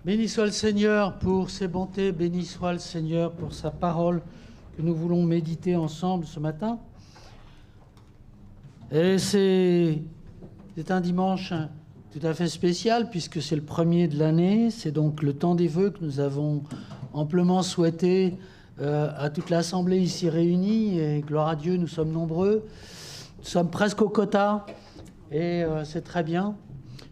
Béni soit le Seigneur pour ses bontés, béni soit le Seigneur pour sa parole que nous voulons méditer ensemble ce matin. Et c'est un dimanche tout à fait spécial puisque c'est le premier de l'année. C'est donc le temps des vœux que nous avons amplement souhaité à toute l'Assemblée ici réunie. Et gloire à Dieu, nous sommes nombreux. Nous sommes presque au quota et c'est très bien.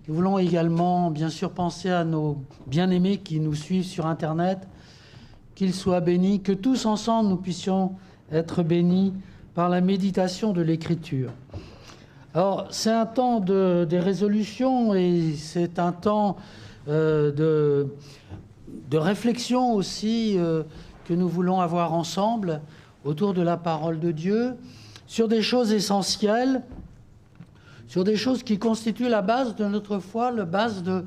Nous voulons également, bien sûr, penser à nos bien-aimés qui nous suivent sur Internet, qu'ils soient bénis, que tous ensemble nous puissions être bénis par la méditation de l'Écriture. Alors, c'est un temps des résolutions et c'est un temps de réflexion aussi que nous voulons avoir ensemble autour de la parole de Dieu, sur des choses essentielles, sur des choses qui constituent la base de notre foi, la base de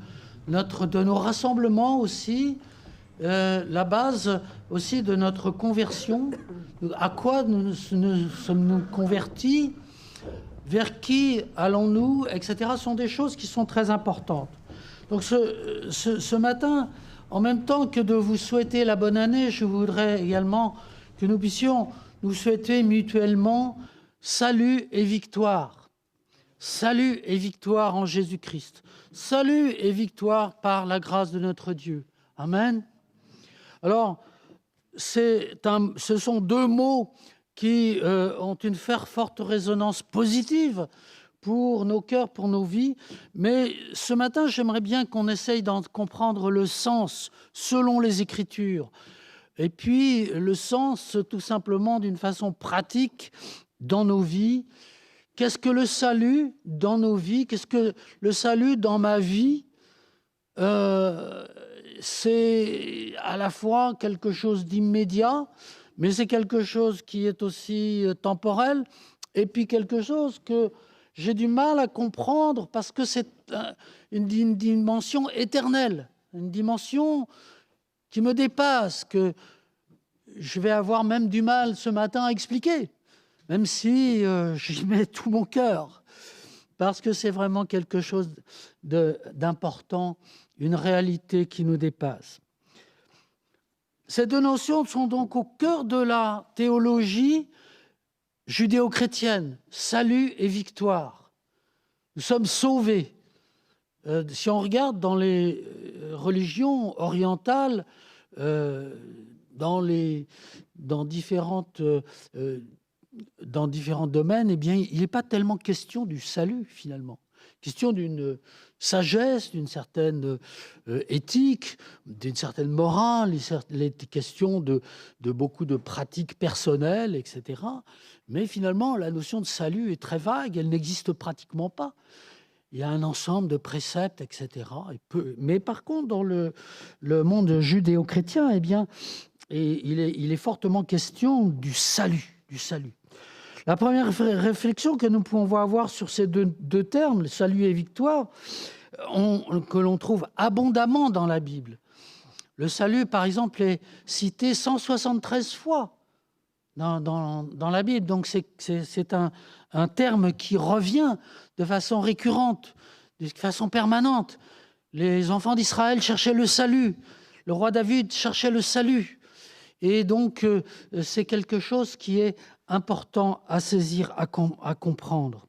nos rassemblements aussi, la base aussi de notre conversion. À quoi nous sommes-nous convertis? Vers qui allons-nous? Etc. sont des choses qui sont très importantes. Donc ce matin, en même temps que de vous souhaiter la bonne année, je voudrais également que nous puissions nous souhaiter mutuellement salut et victoire. Salut et victoire en Jésus-Christ. Salut et victoire par la grâce de notre Dieu. Amen. Alors, ce sont deux mots qui ont une forte résonance positive pour nos cœurs, pour nos vies. Mais ce matin, j'aimerais bien qu'on essaye d'en comprendre le sens selon les Écritures. Et puis, le sens tout simplement d'une façon pratique dans nos vies. Qu'est-ce que le salut dans nos vies? Qu'est-ce que le salut dans ma vie? C'est à la fois quelque chose d'immédiat, mais c'est quelque chose qui est aussi temporel, et puis quelque chose que j'ai du mal à comprendre parce que c'est une dimension éternelle, une dimension qui me dépasse, que je vais avoir même du mal ce matin à expliquer. Même si j'y mets tout mon cœur, parce que c'est vraiment quelque chose d'important, une réalité qui nous dépasse. Ces deux notions sont donc au cœur de la théologie judéo-chrétienne, salut et victoire. Nous sommes sauvés. Si on regarde dans les religions orientales, dans différents domaines, eh bien, il n'est pas tellement question du salut, finalement. Question d'une sagesse, d'une certaine éthique, d'une certaine morale, les questions de beaucoup de pratiques personnelles, etc. Mais finalement, la notion de salut est très vague, elle n'existe pratiquement pas. Il y a un ensemble de préceptes, etc. Mais par contre, dans le monde judéo-chrétien, eh bien, il est fortement question du salut. La première réflexion que nous pouvons avoir sur ces deux termes, salut et victoire, que l'on trouve abondamment dans la Bible. Le salut, par exemple, est cité 173 fois dans la Bible. Donc, c'est un terme qui revient de façon récurrente, de façon permanente. Les enfants d'Israël cherchaient le salut. Le roi David cherchait le salut. Et donc, c'est quelque chose qui est important à saisir, à comprendre.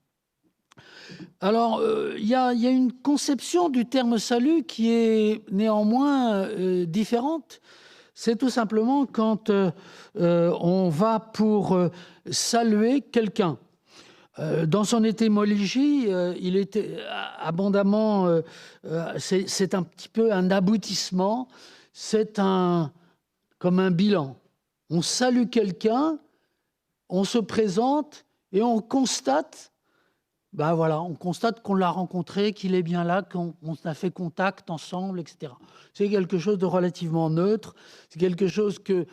Alors, il y a une conception du terme salut qui est néanmoins différente. C'est tout simplement quand on va pour saluer quelqu'un. Dans son étymologie, il était abondamment... c'est un petit peu un aboutissement, c'est comme un bilan. On salue quelqu'un, on se présente et on constate, on constate qu'on l'a rencontré, qu'il est bien là, qu'on a fait contact ensemble, etc. C'est quelque chose de relativement neutre, c'est quelque chose que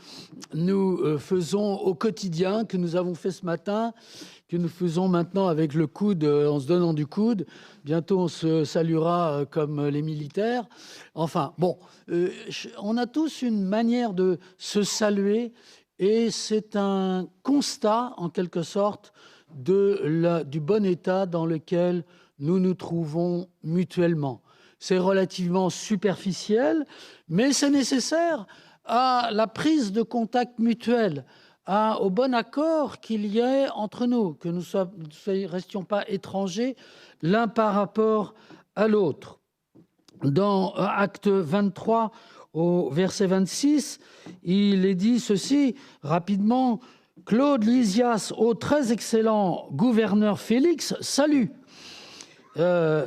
nous faisons au quotidien, que nous avons fait ce matin, que nous faisons maintenant avec le coude, en se donnant du coude. Bientôt, on se saluera comme les militaires. Enfin, bon, on a tous une manière de se saluer et c'est un constat, en quelque sorte, du bon état dans lequel nous nous trouvons mutuellement. c'est relativement superficiel, mais c'est nécessaire à la prise de contact mutuel, au bon accord qu'il y ait entre nous, que nous ne restions pas étrangers l'un par rapport à l'autre. Dans Acte 23, au verset 26, il est dit ceci rapidement: Claude Lysias, au très excellent gouverneur Félix, salut.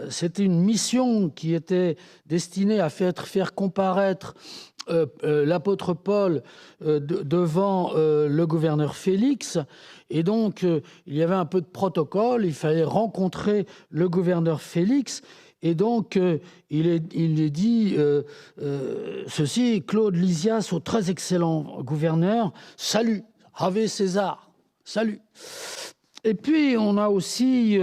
C'était une mission qui était destinée à faire comparaître l'apôtre Paul devant le gouverneur Félix. Et donc, il y avait un peu de protocole, il fallait rencontrer le gouverneur Félix. Et donc, il est dit ceci: Claude Lysias, au très excellent gouverneur, salut, Ave César, salut. Et puis, on a aussi,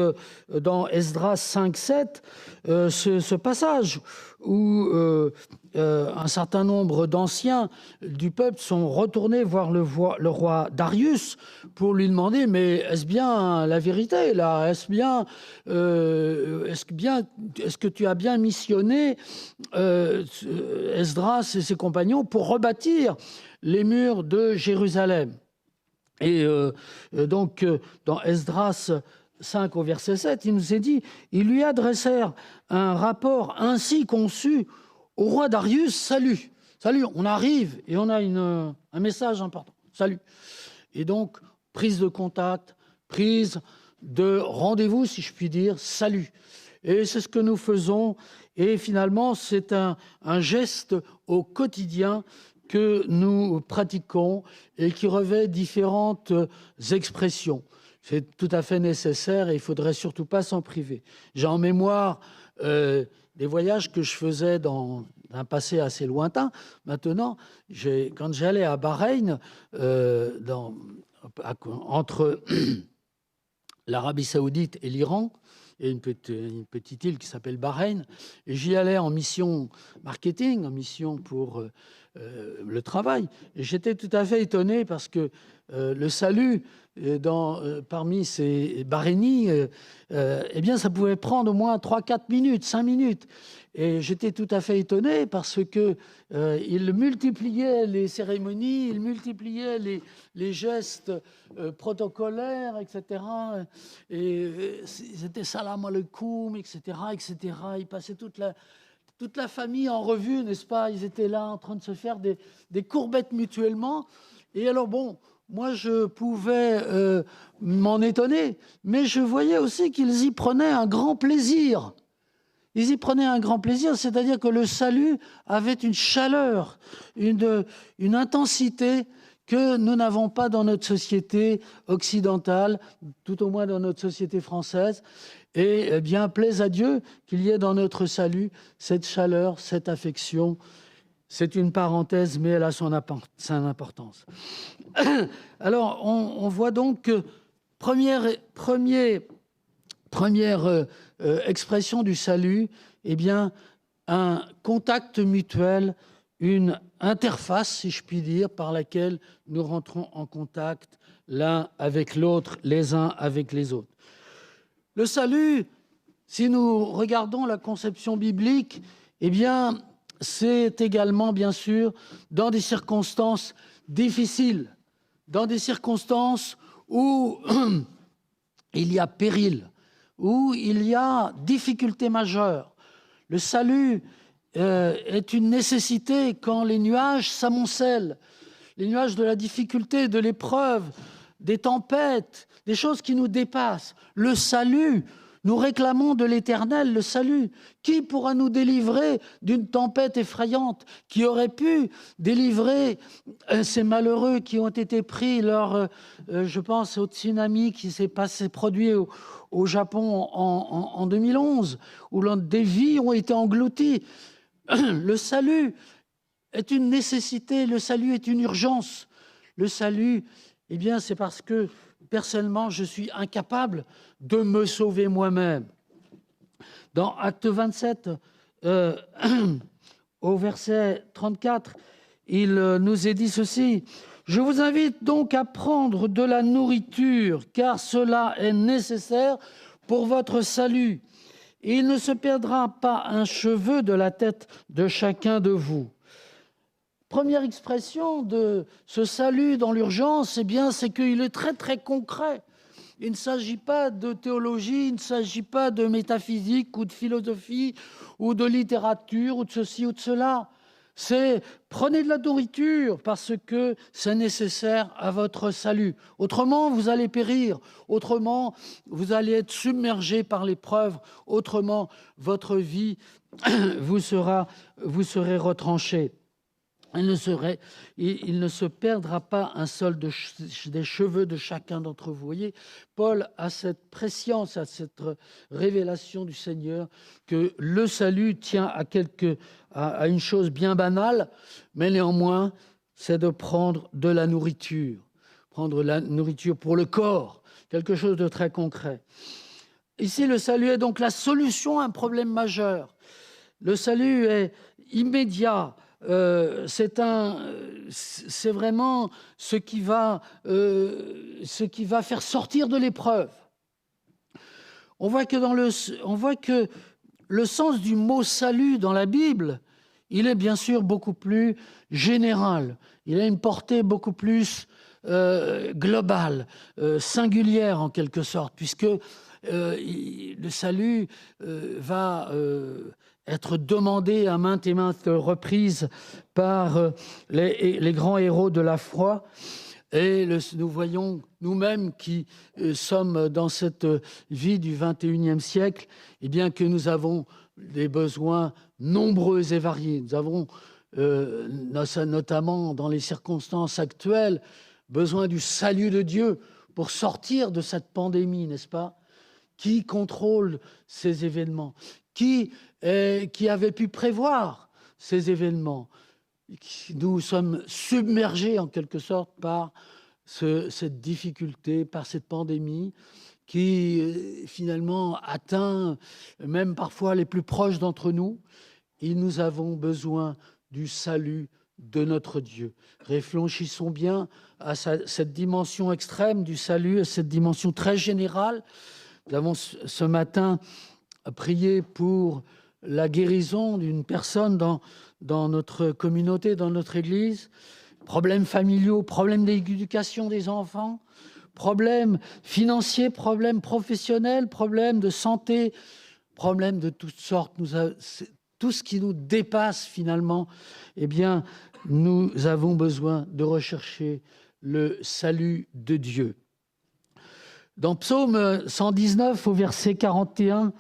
dans Esdras 5-7, ce passage où un certain nombre d'anciens du peuple sont retournés voir le roi Darius pour lui demander: mais est-ce bien la vérité, là? Est-ce que tu as bien missionné Esdras et ses compagnons pour rebâtir les murs de Jérusalem? Et donc, dans Esdras 5 au verset 7, il nous est dit: ils lui adressèrent un rapport ainsi conçu au roi Darius, salut. Salut, on arrive et on a un message important. Salut. Et donc, prise de contact, prise de rendez-vous, si je puis dire, salut. Et c'est ce que nous faisons. Et finalement, c'est un geste au quotidien que nous pratiquons et qui revêt différentes expressions. C'est tout à fait nécessaire et il ne faudrait surtout pas s'en priver. J'ai en mémoire des voyages que je faisais dans un passé assez lointain. Maintenant, quand j'allais à Bahreïn, entre l'Arabie Saoudite et l'Iran, il y a une petite île qui s'appelle Bahreïn, et j'y allais en mission marketing, en mission pour le travail. Et j'étais tout à fait étonné parce que le salut parmi ces Bahreïnis, eh bien, ça pouvait prendre au moins 3-4 minutes, 5 minutes. Et j'étais tout à fait étonné parce que il multipliait les cérémonies, il multipliait les gestes protocolaires, etc. Et c'était salam alaikum, etc., etc. Ils passaient toute la famille en revue, n'est-ce pas? Ils étaient là en train de se faire des courbettes mutuellement. Et alors, bon, moi, je pouvais m'en étonner, mais je voyais aussi qu'ils y prenaient un grand plaisir. Ils y prenaient un grand plaisir, c'est-à-dire que le salut avait une chaleur, une intensité que nous n'avons pas dans notre société occidentale, tout au moins dans notre société française. Et eh bien, plaise à Dieu qu'il y ait dans notre salut cette chaleur, cette affection. C'est une parenthèse, mais elle a son importance. Alors, on voit donc que première expression du salut, eh bien, un contact mutuel, une interface, si je puis dire, par laquelle nous rentrons en contact l'un avec l'autre, les uns avec les autres. Le salut, si nous regardons la conception biblique, eh bien, c'est également, bien sûr, dans des circonstances difficiles, dans des circonstances où il y a péril, où il y a difficulté majeure. Le salut est une nécessité quand les nuages s'amoncellent, les nuages de la difficulté, de l'épreuve, des tempêtes, des choses qui nous dépassent. Le salut, nous réclamons de l'Éternel le salut. Qui pourra nous délivrer d'une tempête effrayante qui aurait pu délivrer ces malheureux qui ont été pris lors, je pense au tsunami qui s'est produit au Japon en 2011, où des vies ont été englouties. Le salut est une nécessité, le salut est une urgence. Le salut, eh bien, c'est parce que personnellement, je suis incapable de me sauver moi-même. Dans Acte 27, au verset 34, il nous est dit ceci: « Je vous invite donc à prendre de la nourriture, car cela est nécessaire pour votre salut. et il ne se perdra pas un cheveu de la tête de chacun de vous. Première expression de ce salut dans l'urgence, eh bien, c'est qu'il est très, très concret. Il ne s'agit pas de théologie, il ne s'agit pas de métaphysique ou de philosophie ou de littérature ou de ceci ou de cela. C'est prenez de la nourriture parce que c'est nécessaire à votre salut. Autrement, vous allez périr. Autrement, vous allez être submergé par l'épreuve. Autrement, votre vie vous serez retranché. Il ne se perdra pas un seul des cheveux de chacun d'entre vous. Vous voyez, Paul a cette prescience, a cette révélation du Seigneur que le salut tient à une chose bien banale, mais néanmoins, c'est de prendre de la nourriture. Prendre la nourriture pour le corps, quelque chose de très concret. Ici, le salut est donc la solution à un problème majeur. Le salut est immédiat. C'est vraiment ce qui va faire sortir de l'épreuve. On voit que le sens du mot salut dans la Bible, il est bien sûr beaucoup plus général. Il a une portée beaucoup plus globale, singulière en quelque sorte, puisque le salut va être demandé à maintes et maintes reprises par les grands héros de la foi. Et nous voyons nous-mêmes qui sommes dans cette vie du XXIe siècle, eh bien que nous avons des besoins nombreux et variés. Nous avons, notamment dans les circonstances actuelles, besoin du salut de Dieu pour sortir de cette pandémie, n'est-ce pas ? Qui contrôle ces événements ? Qui avait pu prévoir ces événements ? Nous sommes submergés en quelque sorte par cette difficulté, par cette pandémie qui finalement atteint même parfois les plus proches d'entre nous. Et nous avons besoin du salut de notre Dieu. Réfléchissons bien à cette dimension extrême du salut, à cette dimension très générale. Nous avons ce matin prié pour la guérison d'une personne dans notre communauté, dans notre Église. Problèmes familiaux, problèmes d'éducation des enfants, problèmes financiers, problèmes professionnels, problèmes de santé, problèmes de toutes sortes. Tout ce qui nous dépasse finalement, eh bien, nous avons besoin de rechercher le salut de Dieu. Dans Psaume 119, au verset 41,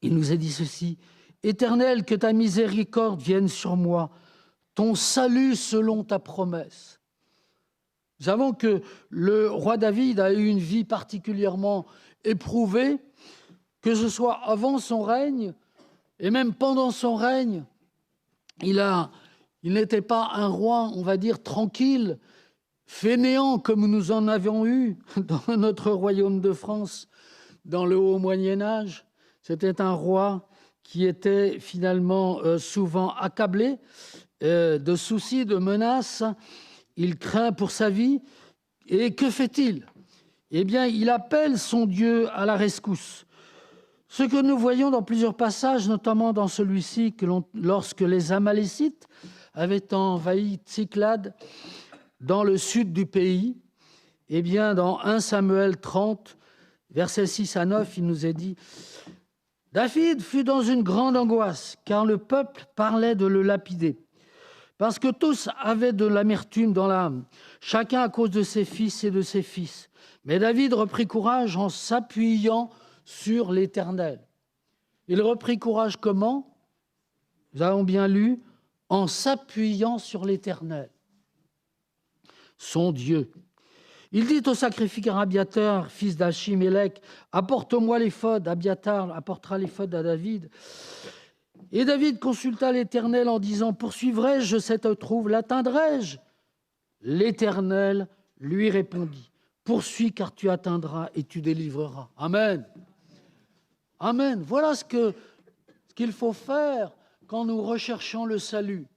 il nous est dit ceci: « Éternel, que ta miséricorde vienne sur moi, ton salut selon ta promesse. » Nous savons que le roi David a eu une vie particulièrement éprouvée, que ce soit avant son règne et même pendant son règne. Il n'était pas un roi, on va dire, tranquille, fainéant comme nous en avions eu dans notre royaume de France dans le haut Moyen-Âge. C'était un roi qui était finalement souvent accablé de soucis, de menaces. Il craint pour sa vie. Et que fait-il ? Eh bien, il appelle son Dieu à la rescousse. Ce que nous voyons dans plusieurs passages, notamment dans celui-ci, lorsque les Amalécites avaient envahi Tsiklag, dans le sud du pays, eh bien, dans 1 Samuel 30, versets 6 à 9, il nous est dit « David fut dans une grande angoisse, car le peuple parlait de le lapider, parce que tous avaient de l'amertume dans l'âme, chacun à cause de ses fils et de ses fils. Mais David reprit courage en s'appuyant sur l'Éternel. » Il reprit courage comment ? Nous avons bien lu, en s'appuyant sur l'Éternel, son Dieu. Il dit au sacrificateur Abiathar, fils d'Achimélec, « Apporte-moi l'éphod. » Abiathar apportera l'éphod à David. Et David consulta l'Éternel en disant, « Poursuivrai-je cette trouve, l'atteindrai-je » L'Éternel lui répondit, « Poursuis, car tu atteindras et tu délivreras. » Amen. Amen. Voilà ce qu'il faut faire quand nous recherchons le salut.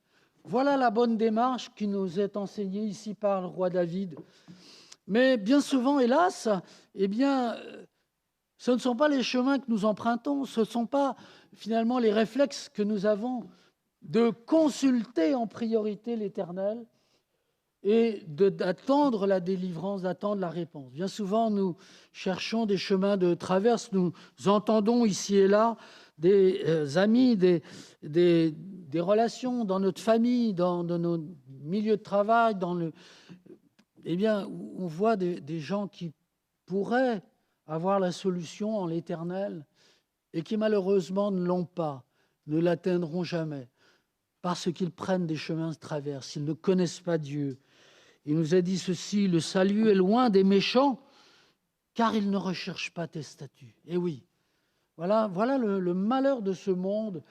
Voilà la bonne démarche qui nous est enseignée ici par le roi David. Mais bien souvent, hélas, eh bien, Ce ne sont pas les chemins que nous empruntons, ce ne sont pas finalement les réflexes que nous avons de consulter en priorité l'Éternel et d'attendre la délivrance, d'attendre la réponse. Bien souvent, nous cherchons des chemins de traverse, nous entendons ici et là des amis, des relations dans notre famille, dans nos milieux de travail, eh bien, on voit des gens qui pourraient avoir la solution en l'Éternel et qui malheureusement ne l'ont pas, ne l'atteindront jamais, parce qu'ils prennent des chemins de traverse, ils ne connaissent pas Dieu. Il nous a dit ceci: le salut est loin des méchants, car ils ne recherchent pas tes statuts. Et oui, voilà le malheur de ce monde,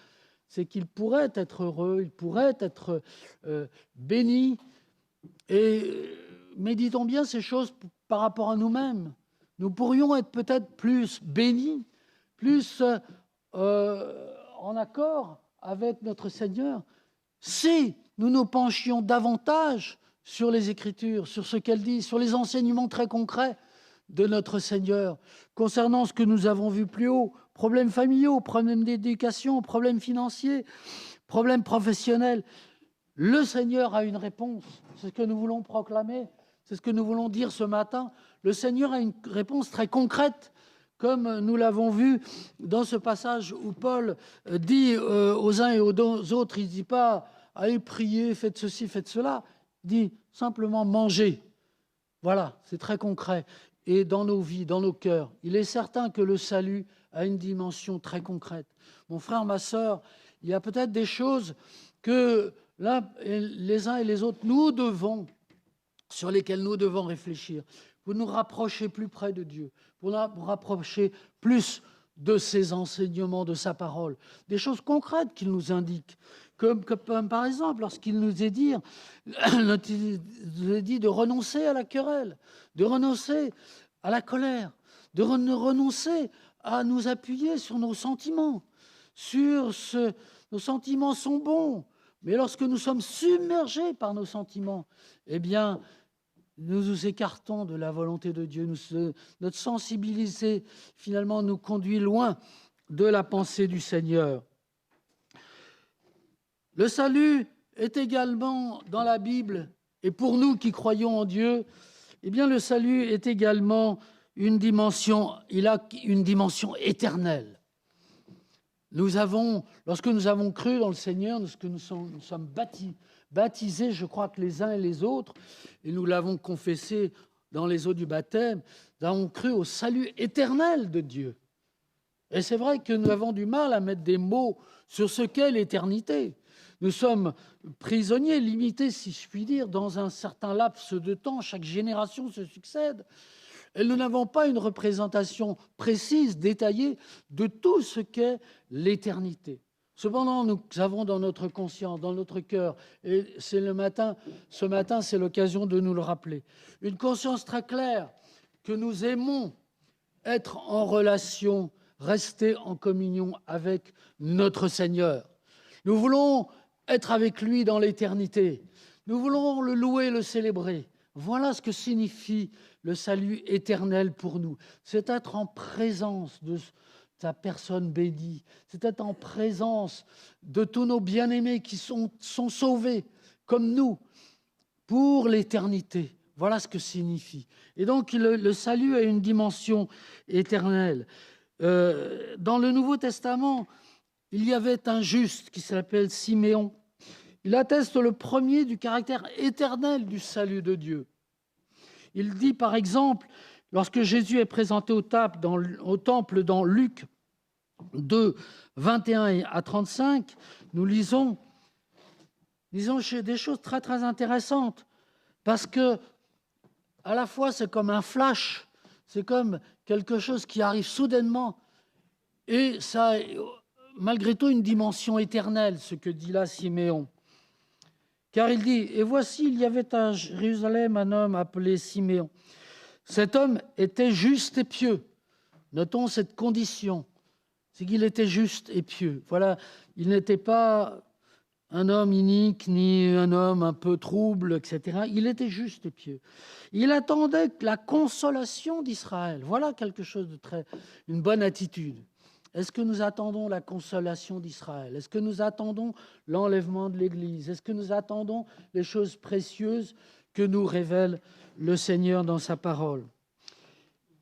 c'est qu'il pourrait être heureux, il pourrait être béni. Et méditons bien ces choses par rapport à nous-mêmes. Nous pourrions être peut-être plus bénis, plus en accord avec notre Seigneur, si nous nous penchions davantage sur les Écritures, sur ce qu'elles disent, sur les enseignements très concrets de notre Seigneur, concernant ce que nous avons vu plus haut, problèmes familiaux, problèmes d'éducation, problèmes financiers, problèmes professionnels. Le Seigneur a une réponse, c'est ce que nous voulons proclamer, c'est ce que nous voulons dire ce matin. Le Seigneur a une réponse très concrète, comme nous l'avons vu dans ce passage où Paul dit aux uns et aux autres, il ne dit pas « allez prier, faites ceci, faites cela », il dit simplement « mangez ». Voilà, c'est très concret. Et dans nos vies, dans nos cœurs, il est certain que le salut a une dimension très concrète. Mon frère, ma sœur, il y a peut-être des choses que les uns et les autres, sur lesquelles nous devons réfléchir, pour nous rapprocher plus près de Dieu, pour nous rapprocher plus de ses enseignements, de sa parole, des choses concrètes qu'il nous indique, comme par exemple lorsqu'il nous est dit de renoncer à la querelle, de renoncer à la colère, de renoncer à nous appuyer sur nos sentiments, nos sentiments sont bons, mais lorsque nous sommes submergés par nos sentiments, eh bien, nous nous écartons de la volonté de Dieu. Notre sensibilité, finalement, nous conduit loin de la pensée du Seigneur. Le salut est également dans la Bible, et pour nous qui croyons en Dieu, eh bien, le salut est également il a une dimension éternelle. Lorsque nous avons cru dans le Seigneur, lorsque nous sommes baptisés, je crois que les uns et les autres, et nous l'avons confessé dans les eaux du baptême, nous avons cru au salut éternel de Dieu. Et c'est vrai que nous avons du mal à mettre des mots sur ce qu'est l'éternité. Nous sommes prisonniers, limités, si je puis dire, dans un certain laps de temps. Chaque génération se succède. Et nous n'avons pas une représentation précise, détaillée de tout ce qu'est l'éternité. Cependant, nous avons dans notre conscience, dans notre cœur, et ce matin, c'est l'occasion de nous le rappeler, une conscience très claire que nous aimons être en relation, rester en communion avec notre Seigneur. Nous voulons être avec lui dans l'éternité. Nous voulons le louer, le célébrer. Voilà ce que signifie le salut éternel pour nous. C'est être en présence de sa personne bénie. C'est être en présence de tous nos bien-aimés qui sont sauvés, comme nous, pour l'éternité. Voilà ce que signifie. Et donc, le salut a une dimension éternelle. Dans le Nouveau Testament, il y avait un juste qui s'appelle Siméon. Il atteste le premier du caractère éternel du salut de Dieu. Il dit, par exemple, lorsque Jésus est présenté au temple dans Luc 2, 21 à 35, nous lisons des choses très, très intéressantes, parce que à la fois, c'est comme un flash, c'est comme quelque chose qui arrive soudainement, et ça a malgré tout une dimension éternelle, ce que dit là Siméon. Car il dit, « Et voici, il y avait à Jérusalem un homme appelé Siméon. Cet homme était juste et pieux. » Notons cette condition, c'est qu'il était juste et pieux. Voilà, il n'était pas un homme inique, ni un homme un peu trouble, etc. Il était juste et pieux. Il attendait la consolation d'Israël. Voilà quelque chose de une bonne attitude. Est-ce que nous attendons la consolation d'Israël? Est-ce que nous attendons l'enlèvement de l'Église? Est-ce que nous attendons les choses précieuses que nous révèle le Seigneur dans sa parole?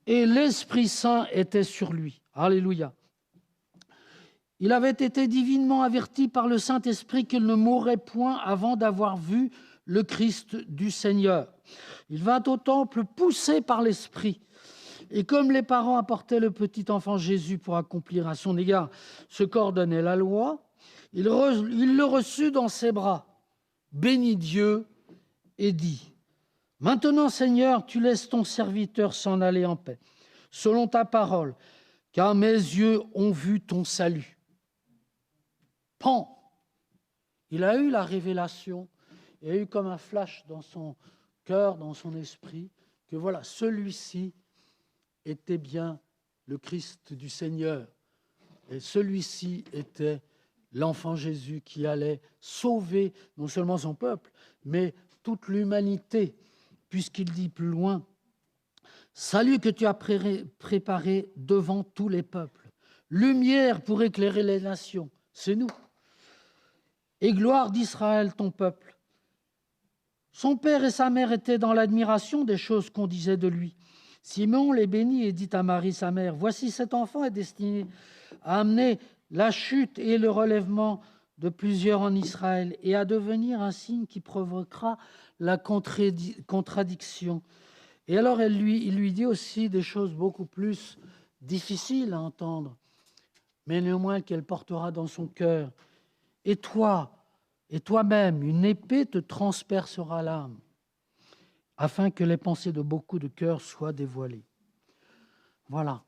Et l'Esprit Saint était sur lui. Alléluia. Il avait été divinement averti par le Saint-Esprit qu'il ne mourrait point avant d'avoir vu le Christ du Seigneur. Il vint au temple poussé par l'Esprit. Et comme les parents apportaient le petit enfant Jésus pour accomplir à son égard ce qu'ordonnait la loi, il le reçut dans ses bras, bénit Dieu et dit : « Maintenant, Seigneur, tu laisses ton serviteur s'en aller en paix, selon ta parole, car mes yeux ont vu ton salut. » Pan! Il a eu la révélation, il a eu comme un flash dans son cœur, dans son esprit, que voilà, celui-ci était bien le Christ du Seigneur. Et celui-ci était l'enfant Jésus qui allait sauver non seulement son peuple, mais toute l'humanité, puisqu'il dit plus loin : « Salut que tu as préparé devant tous les peuples, lumière pour éclairer les nations. » C'est nous. Et gloire d'Israël, ton peuple. Son père et sa mère étaient dans l'admiration des choses qu'on disait de lui. Simon les bénit et dit à Marie, sa mère : « Voici, cet enfant est destiné à amener la chute et le relèvement de plusieurs en Israël et à devenir un signe qui provoquera la contradiction. » Et alors il lui dit aussi des choses beaucoup plus difficiles à entendre, mais néanmoins qu'elle portera dans son cœur. « Et toi, et toi-même, une épée te transpercera l'âme, afin que les pensées de beaucoup de cœurs soient dévoilées. » Voilà.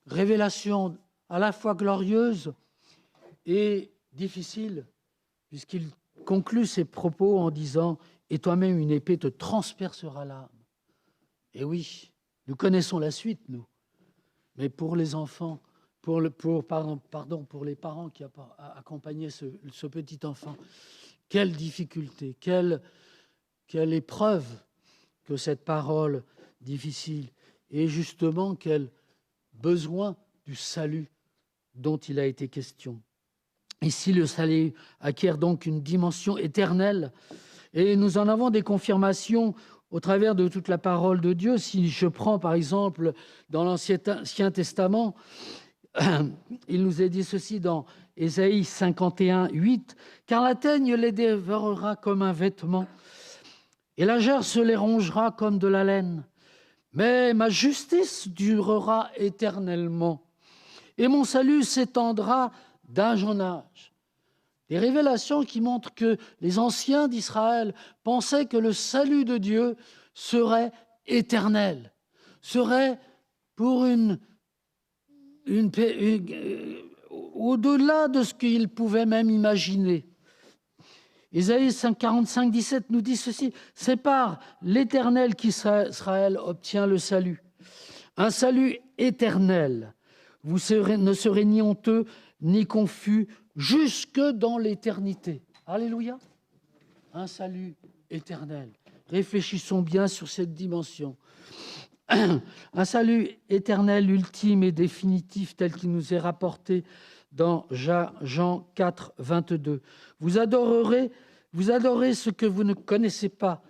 Révélation à la fois glorieuse et difficile, puisqu'il conclut ses propos en disant « Et toi-même, une épée te transpercera l'âme. » Et oui, nous connaissons la suite, nous. Mais pour les enfants, pour les parents qui accompagnaient ce petit enfant, quelle difficulté, quelle épreuve que cette parole difficile, et justement quel besoin du salut dont il a été question. Ici, le salut acquiert donc une dimension éternelle, et nous en avons des confirmations au travers de toute la parole de Dieu. Si je prends par exemple dans l'Ancien Testament, il nous est dit ceci dans Ésaïe 51, 8, « Car la teigne les dévorera comme un vêtement, et la gerce les rongera comme de la laine. Mais ma justice durera éternellement, et mon salut s'étendra d'âge en âge. » Des révélations qui montrent que les anciens d'Israël pensaient que le salut de Dieu serait éternel, serait pour au-delà de ce qu'ils pouvaient même imaginer. Ésaïe 45, 17 nous dit ceci : « C'est par l'Éternel qu'Israël obtient le salut. Un salut éternel. Vous ne serez ni honteux, ni confus, jusque dans l'éternité. » Alléluia. Un salut éternel. Réfléchissons bien sur cette dimension. Un salut éternel, ultime et définitif, tel qu'il nous est rapporté dans Jean 4, 22. Vous adorez ce que vous ne connaissez pas.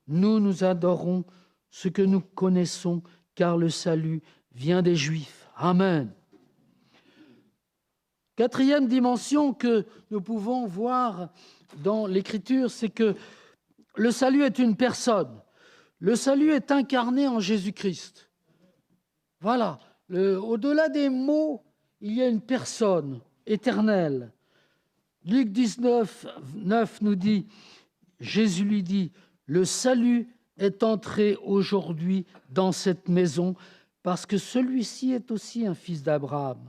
Nous adorons ce que nous connaissons, car le salut vient des Juifs. Amen. Quatrième dimension que nous pouvons voir dans l'Écriture, c'est que le salut est une personne. Le salut est incarné en Jésus-Christ. Voilà. Au-delà des mots, il y a une personne éternelle. Luc 19, 9 nous dit, Jésus lui dit, « Le salut est entré aujourd'hui dans cette maison, parce que celui-ci est aussi un fils d'Abraham. »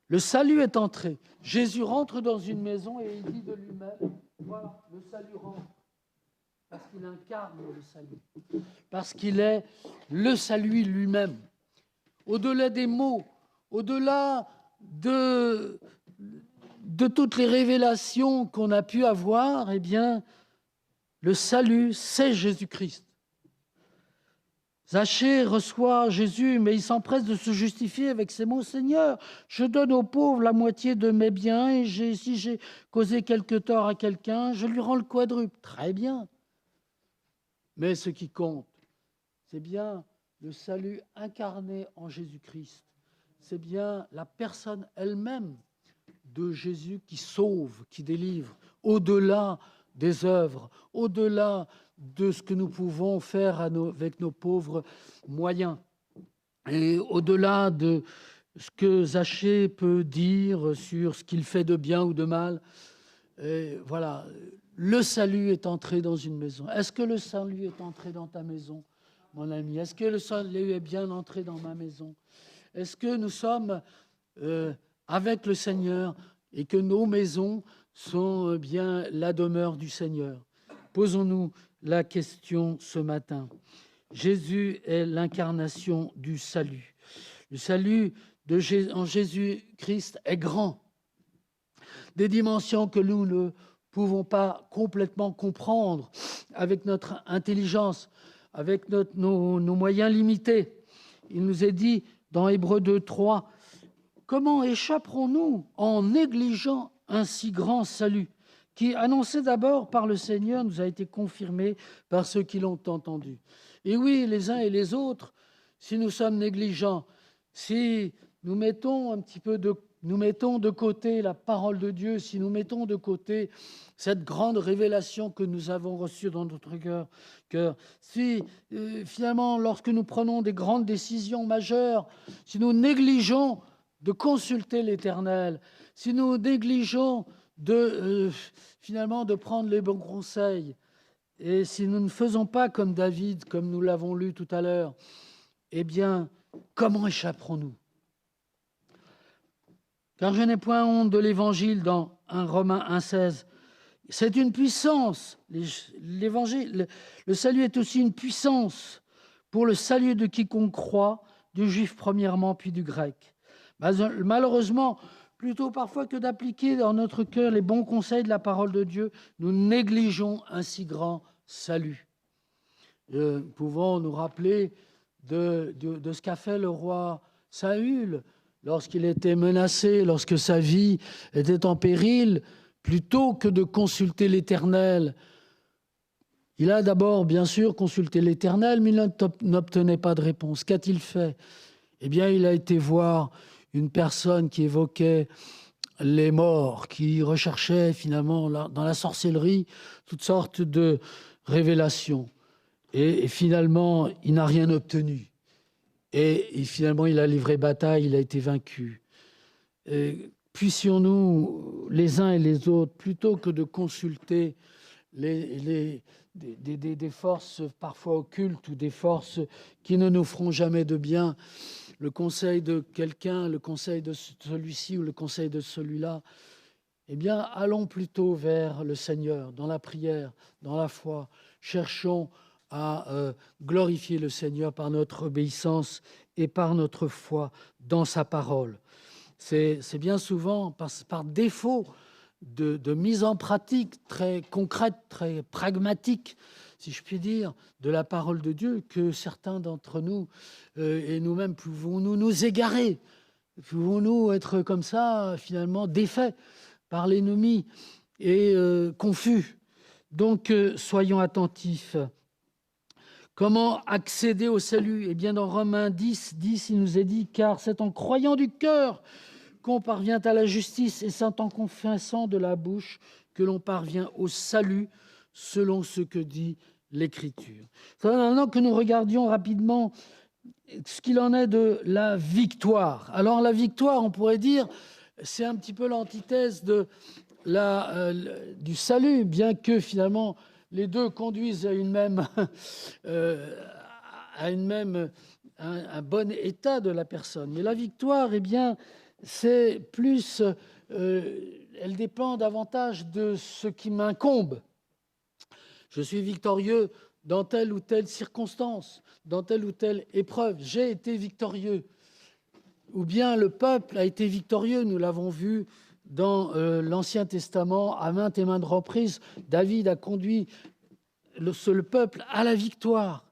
Le salut est entré. Jésus rentre dans une maison et il dit de lui-même, voilà, le salut rentre. Parce qu'il incarne le salut. Parce qu'il est le salut lui-même. Au-delà des mots, au-delà de toutes les révélations qu'on a pu avoir, eh bien, le salut, c'est Jésus-Christ. Zachée reçoit Jésus, mais il s'empresse de se justifier avec ces mots: « Seigneur, je donne aux pauvres la moitié de mes biens, et si j'ai causé quelque tort à quelqu'un, je lui rends le quadruple. » Très bien. Mais ce qui compte, c'est bien le salut incarné en Jésus-Christ. C'est bien la personne elle-même de Jésus qui sauve, qui délivre, au-delà des œuvres, au-delà de ce que nous pouvons faire avec nos pauvres moyens, et au-delà de ce que Zachée peut dire sur ce qu'il fait de bien ou de mal. Et voilà, le salut est entré dans une maison. Est-ce que le salut est entré dans ta maison, mon ami? Est-ce que le salut est bien entré dans ma maison? Est-ce que nous sommes avec le Seigneur et que nos maisons sont bien la demeure du Seigneur? Posons-nous la question ce matin. Jésus est l'incarnation du salut. Le salut en Jésus-Christ est grand. Des dimensions que nous ne pouvons pas complètement comprendre avec notre intelligence, avec nos moyens limités. Il nous est dit dans Hébreux 2, 3, « Comment échapperons-nous en négligeant un si grand salut qui, annoncé d'abord par le Seigneur, nous a été confirmé par ceux qui l'ont entendu. » Et oui, les uns et les autres, si nous sommes négligents, si nous mettons nous mettons de côté la parole de Dieu, si nous mettons de côté cette grande révélation que nous avons reçue dans notre cœur, si finalement, lorsque nous prenons des grandes décisions majeures, si nous négligeons de consulter l'Éternel, si nous négligeons finalement de prendre les bons conseils, et si nous ne faisons pas comme David, comme nous l'avons lu tout à l'heure, eh bien, comment échapperons-nous? Car je n'ai point honte de l'Évangile dans 1 Romains 1,16. C'est une puissance. L'Évangile, le salut est aussi une puissance pour le salut de quiconque croit, du juif premièrement, puis du grec. Malheureusement, plutôt parfois que d'appliquer dans notre cœur les bons conseils de la parole de Dieu, nous négligeons un si grand salut. Nous pouvons nous rappeler de ce qu'a fait le roi Saül lorsqu'il était menacé, lorsque sa vie était en péril. Plutôt que de consulter l'Éternel, il a d'abord, bien sûr, consulté l'Éternel, mais il n'obtenait pas de réponse. Qu'a-t-il fait? Eh bien, il a été voir une personne qui évoquait les morts, qui recherchait finalement dans la sorcellerie toutes sortes de révélations. Et finalement, il n'a rien obtenu. Et finalement, il a livré bataille, il a été vaincu. Puissions-nous, les uns et les autres, plutôt que de consulter des forces parfois occultes ou des forces qui ne nous feront jamais de bien, le conseil de quelqu'un, le conseil de celui-ci ou le conseil de celui-là, eh bien, allons plutôt vers le Seigneur, dans la prière, dans la foi. Cherchons à glorifier le Seigneur par notre obéissance et par notre foi dans sa parole. C'est bien souvent par défaut de mise en pratique très concrète, très pragmatique, si je puis dire, de la parole de Dieu, que certains d'entre nous et nous-mêmes pouvons-nous nous égarer, pouvons-nous être comme ça, finalement, défaits par l'ennemi et confus. Donc, soyons attentifs. Comment accéder au salut? Eh bien, dans Romains 10, il nous est dit « Car c'est en croyant du cœur qu'on parvient à la justice, et c'est en confessant de la bouche que l'on parvient au salut, selon ce que dit l'Écriture. » Maintenant que nous regardions rapidement ce qu'il en est de la victoire. Alors la victoire, on pourrait dire, c'est un petit peu l'antithèse du salut, bien que finalement les deux conduisent à un bon état de la personne. Mais la victoire, eh bien, c'est plus, elle dépend davantage de ce qui m'incombe. Je suis victorieux dans telle ou telle circonstance, dans telle ou telle épreuve. J'ai été victorieux. Ou bien le peuple a été victorieux, nous l'avons vu dans l'Ancien Testament, à maintes et maintes reprises, David a conduit le peuple à la victoire.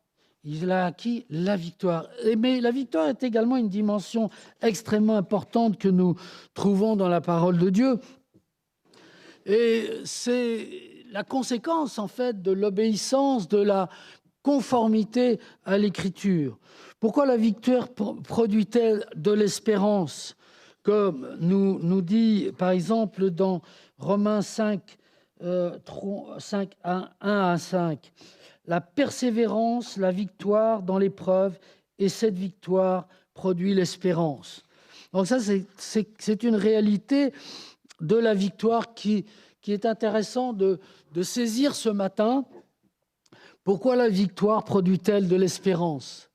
Il a acquis la victoire. Mais la victoire est également une dimension extrêmement importante que nous trouvons dans la parole de Dieu. Et c'est la conséquence, en fait, de l'obéissance, de la conformité à l'Écriture. Pourquoi la victoire produit-elle de l'espérance? Comme nous dit, par exemple, dans Romains 5, 1 à 5, la persévérance, la victoire dans l'épreuve, et cette victoire produit l'espérance. Donc ça, c'est une réalité de la victoire qui est intéressant de saisir ce matin. Pourquoi la victoire produit-elle de l'espérance?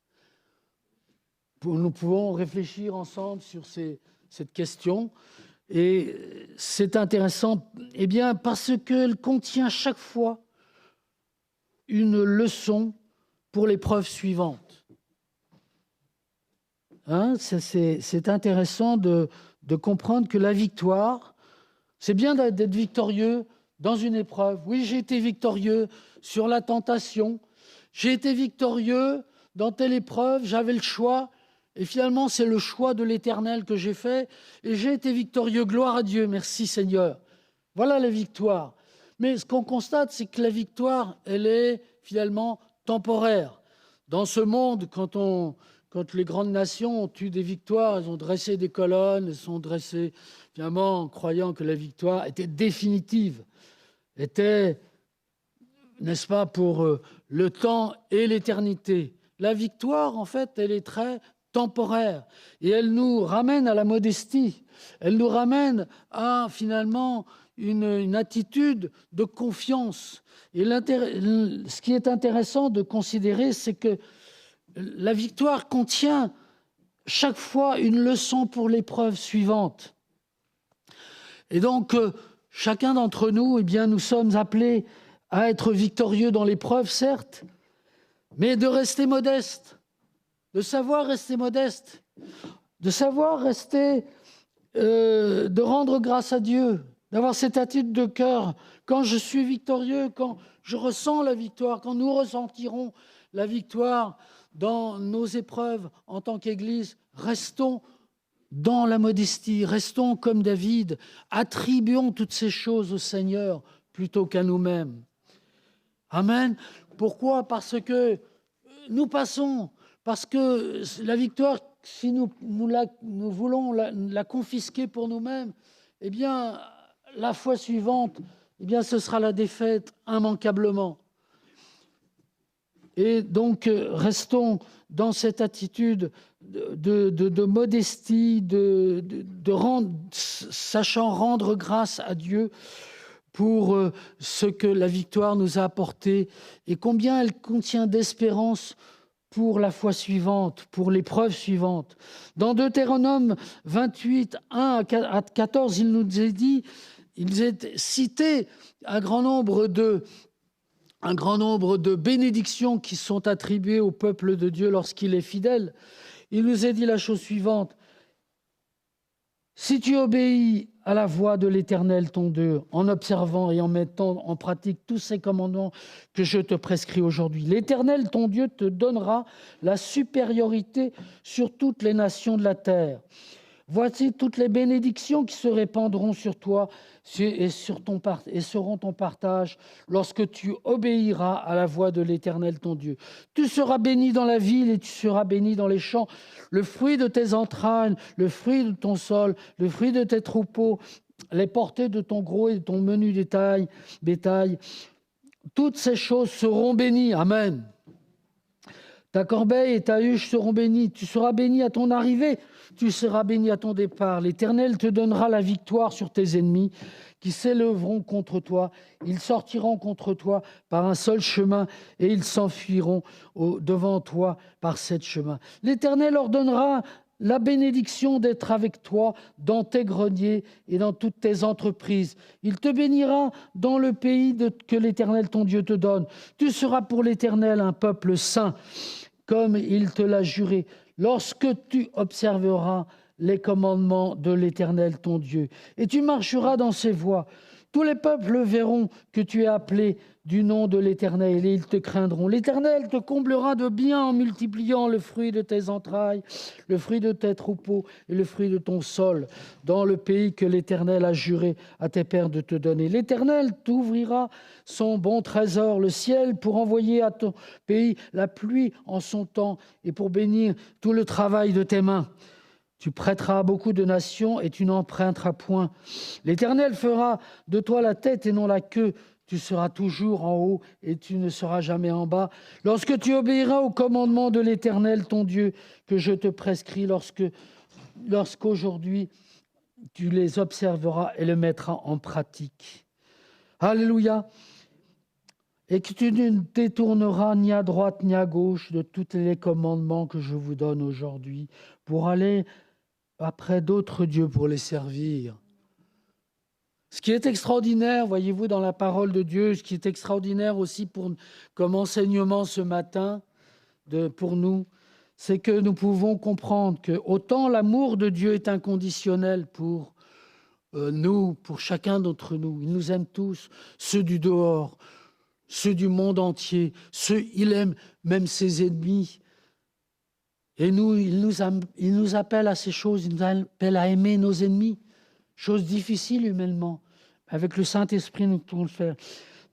Nous pouvons réfléchir ensemble sur cette question. Et c'est intéressant, eh bien, parce qu'elle contient chaque fois une leçon pour l'épreuve suivante. C'est intéressant de comprendre que la victoire, c'est bien d'être victorieux dans une épreuve. Oui, j'ai été victorieux sur la tentation, j'ai été victorieux dans telle épreuve, j'avais le choix, et finalement c'est le choix de l'Éternel que j'ai fait, et j'ai été victorieux, gloire à Dieu, merci Seigneur. Voilà la victoire. Mais ce qu'on constate, c'est que la victoire, elle est finalement temporaire. Dans ce monde, quand les grandes nations ont eu des victoires, elles ont dressé des colonnes, elles sont dressées finalement en croyant que la victoire était définitive, était, n'est-ce pas, pour le temps et l'éternité. La victoire, en fait, elle est très temporaire et elle nous ramène à la modestie. Elle nous ramène à, finalement, une attitude de confiance. Et ce qui est intéressant de considérer, c'est que la victoire contient chaque fois une leçon pour l'épreuve suivante. Et donc, chacun d'entre nous, eh bien, nous sommes appelés à être victorieux dans l'épreuve, certes, mais de rester modeste, de savoir rester modeste, de savoir rester, de rendre grâce à Dieu, d'avoir cette attitude de cœur. Quand je suis victorieux, quand je ressens la victoire, quand nous ressentirons la victoire dans nos épreuves en tant qu'Église, restons dans la modestie, restons comme David, attribuons toutes ces choses au Seigneur plutôt qu'à nous-mêmes. Amen. Pourquoi? Parce que nous passons, parce que la victoire, si nous voulons la confisquer pour nous-mêmes, eh bien, la fois suivante, eh bien, ce sera la défaite immanquablement. Et donc, restons dans cette attitude de modestie, sachant rendre grâce à Dieu pour ce que la victoire nous a apporté et combien elle contient d'espérance pour la fois suivante, pour l'épreuve suivante. Dans Deutéronome 28, 1 à 14, il nous est dit, il est cité un grand nombre de bénédictions qui sont attribuées au peuple de Dieu lorsqu'il est fidèle. Il nous est dit la chose suivante: si tu obéis à la voix de l'Éternel ton Dieu, en observant et en mettant en pratique tous ces commandements que je te prescris aujourd'hui, l'Éternel ton Dieu te donnera la supériorité sur toutes les nations de la terre. Voici toutes les bénédictions qui se répandront sur toi et seront ton partage lorsque tu obéiras à la voix de l'Éternel ton Dieu. Tu seras béni dans la ville et tu seras béni dans les champs. Le fruit de tes entrailles, le fruit de ton sol, le fruit de tes troupeaux, les portées de ton gros et de ton menu bétail, toutes ces choses seront bénies. Amen. Ta corbeille et ta huche seront bénies. Tu seras béni à ton arrivée, tu seras béni à ton départ. L'Éternel te donnera la victoire sur tes ennemis qui s'élèveront contre toi. Ils sortiront contre toi par un seul chemin et ils s'enfuiront devant toi par 7 chemins. L'Éternel ordonnera la bénédiction d'être avec toi dans tes greniers et dans toutes tes entreprises. Il te bénira dans le pays que l'Éternel ton Dieu te donne. Tu seras pour l'Éternel un peuple saint, comme il te l'a juré, lorsque tu observeras les commandements de l'Éternel ton Dieu, et tu marcheras dans ses voies. Tous les peuples verront que tu es appelé du nom de l'Éternel et ils te craindront. L'Éternel te comblera de bien en multipliant le fruit de tes entrailles, le fruit de tes troupeaux et le fruit de ton sol, dans le pays que l'Éternel a juré à tes pères de te donner. L'Éternel t'ouvrira son bon trésor, le ciel, pour envoyer à ton pays la pluie en son temps et pour bénir tout le travail de tes mains. Tu prêteras à beaucoup de nations et tu n'emprunteras point. L'Éternel fera de toi la tête et non la queue. Tu seras toujours en haut et tu ne seras jamais en bas. Lorsque tu obéiras aux commandements de l'Éternel, ton Dieu, que je te prescris, lorsqu'aujourd'hui tu les observeras et les mettras en pratique. Alléluia. Et que tu ne détourneras ni à droite ni à gauche de tous les commandements que je vous donne aujourd'hui pour aller après d'autres dieux pour les servir. Ce qui est extraordinaire, voyez-vous, dans la parole de Dieu, ce qui est extraordinaire aussi comme enseignement ce matin pour nous, c'est que nous pouvons comprendre que autant l'amour de Dieu est inconditionnel pour nous, pour chacun d'entre nous. Il nous aime tous, ceux du dehors, ceux du monde entier, il aime même ses ennemis. Et nous, il nous appelle à ces choses, il nous appelle à aimer nos ennemis, chose difficile humainement. Avec le Saint-Esprit, nous pouvons le faire.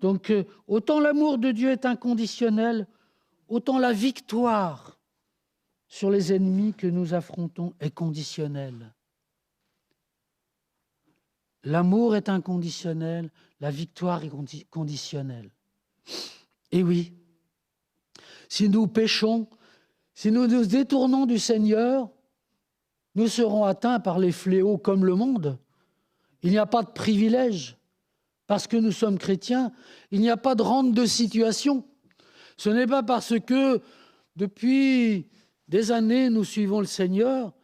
Donc, autant l'amour de Dieu est inconditionnel, autant la victoire sur les ennemis que nous affrontons est conditionnelle. L'amour est inconditionnel, la victoire est conditionnelle. Et oui, si nous péchons, si nous nous détournons du Seigneur, nous serons atteints par les fléaux comme le monde. Il n'y a pas de privilège. Parce que nous sommes chrétiens, il n'y a pas de rente de situation. Ce n'est pas parce que depuis des années nous suivons le Seigneur.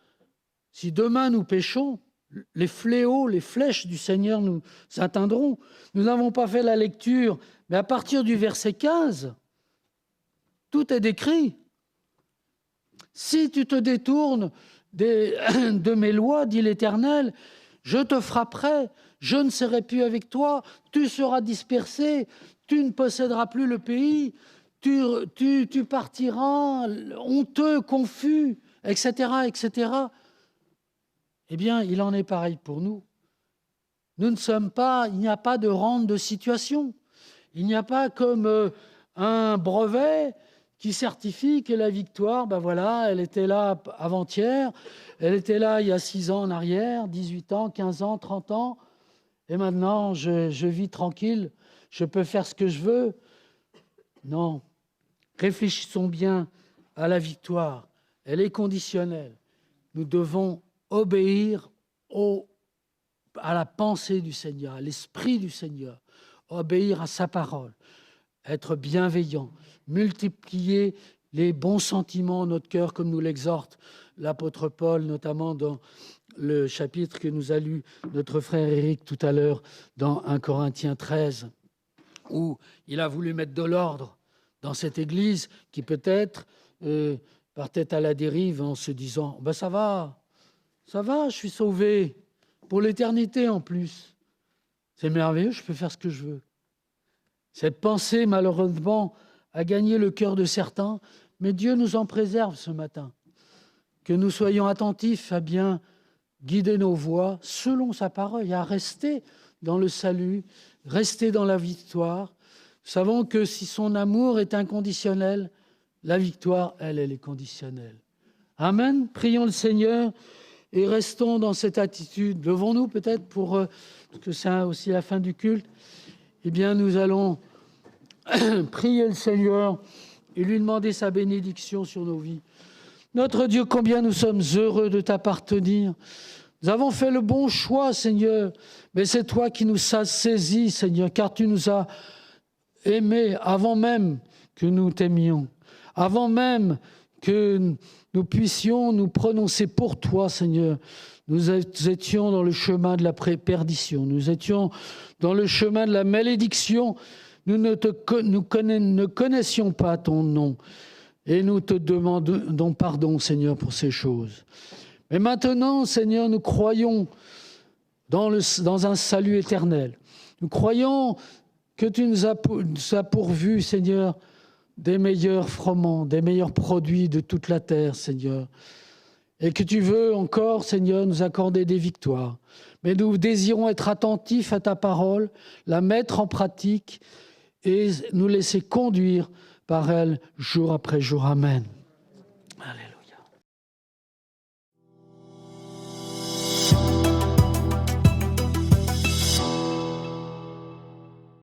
Si demain nous péchons, les fléaux, les flèches du Seigneur nous atteindront. Nous n'avons pas fait la lecture, mais à partir du verset 15, tout est décrit. Si tu te détournes de mes lois, dit l'Éternel, je te frapperai, je ne serai plus avec toi, tu seras dispersé, tu ne posséderas plus le pays, tu partiras honteux, confus, etc., etc. Eh bien, il en est pareil pour nous. Nous ne sommes pas, il n'y a pas de rente de situation. Il n'y a pas comme un brevet qui certifie que la victoire, ben voilà, elle était là avant-hier, elle était là il y a 6 ans en arrière, 18 ans, 15 ans, 30 ans, et maintenant je vis tranquille, je peux faire ce que je veux. Non, réfléchissons bien à la victoire, elle est conditionnelle. Nous devons obéir à la pensée du Seigneur, à l'esprit du Seigneur, obéir à sa parole, être bienveillant, multiplier les bons sentiments en notre cœur, comme nous l'exhorte l'apôtre Paul, notamment dans le chapitre que nous a lu notre frère Éric tout à l'heure, dans 1 Corinthiens 13, où il a voulu mettre de l'ordre dans cette Église qui peut-être partait à la dérive en se disant « ça va, je suis sauvé, pour l'éternité en plus. C'est merveilleux, je peux faire ce que je veux. » Cette pensée, malheureusement, a gagné le cœur de certains, mais Dieu nous en préserve ce matin. Que nous soyons attentifs à bien guider nos voies selon sa parole et à rester dans le salut, rester dans la victoire. Nous savons que si son amour est inconditionnel, la victoire, elle est conditionnelle. Amen. Prions le Seigneur et restons dans cette attitude. Levons-nous peut-être parce que c'est aussi la fin du culte. Eh bien, nous allons prier le Seigneur et lui demander sa bénédiction sur nos vies. Notre Dieu, combien nous sommes heureux de t'appartenir. Nous avons fait le bon choix, Seigneur, mais c'est toi qui nous as saisis, Seigneur, car tu nous as aimés avant même que nous t'aimions, avant même que nous puissions nous prononcer pour toi, Seigneur. Nous étions dans le chemin de la perdition, nous étions dans le chemin de la malédiction. Nous ne connaissions pas ton nom et nous te demandons pardon, Seigneur, pour ces choses. Mais maintenant, Seigneur, nous croyons dans un salut éternel. Nous croyons que tu nous as pourvu, Seigneur, des meilleurs froment, des meilleurs produits de toute la terre, Seigneur. Et que tu veux encore, Seigneur, nous accorder des victoires. Mais nous désirons être attentifs à ta parole, la mettre en pratique et nous laisser conduire par elle jour après jour. Amen. Allez.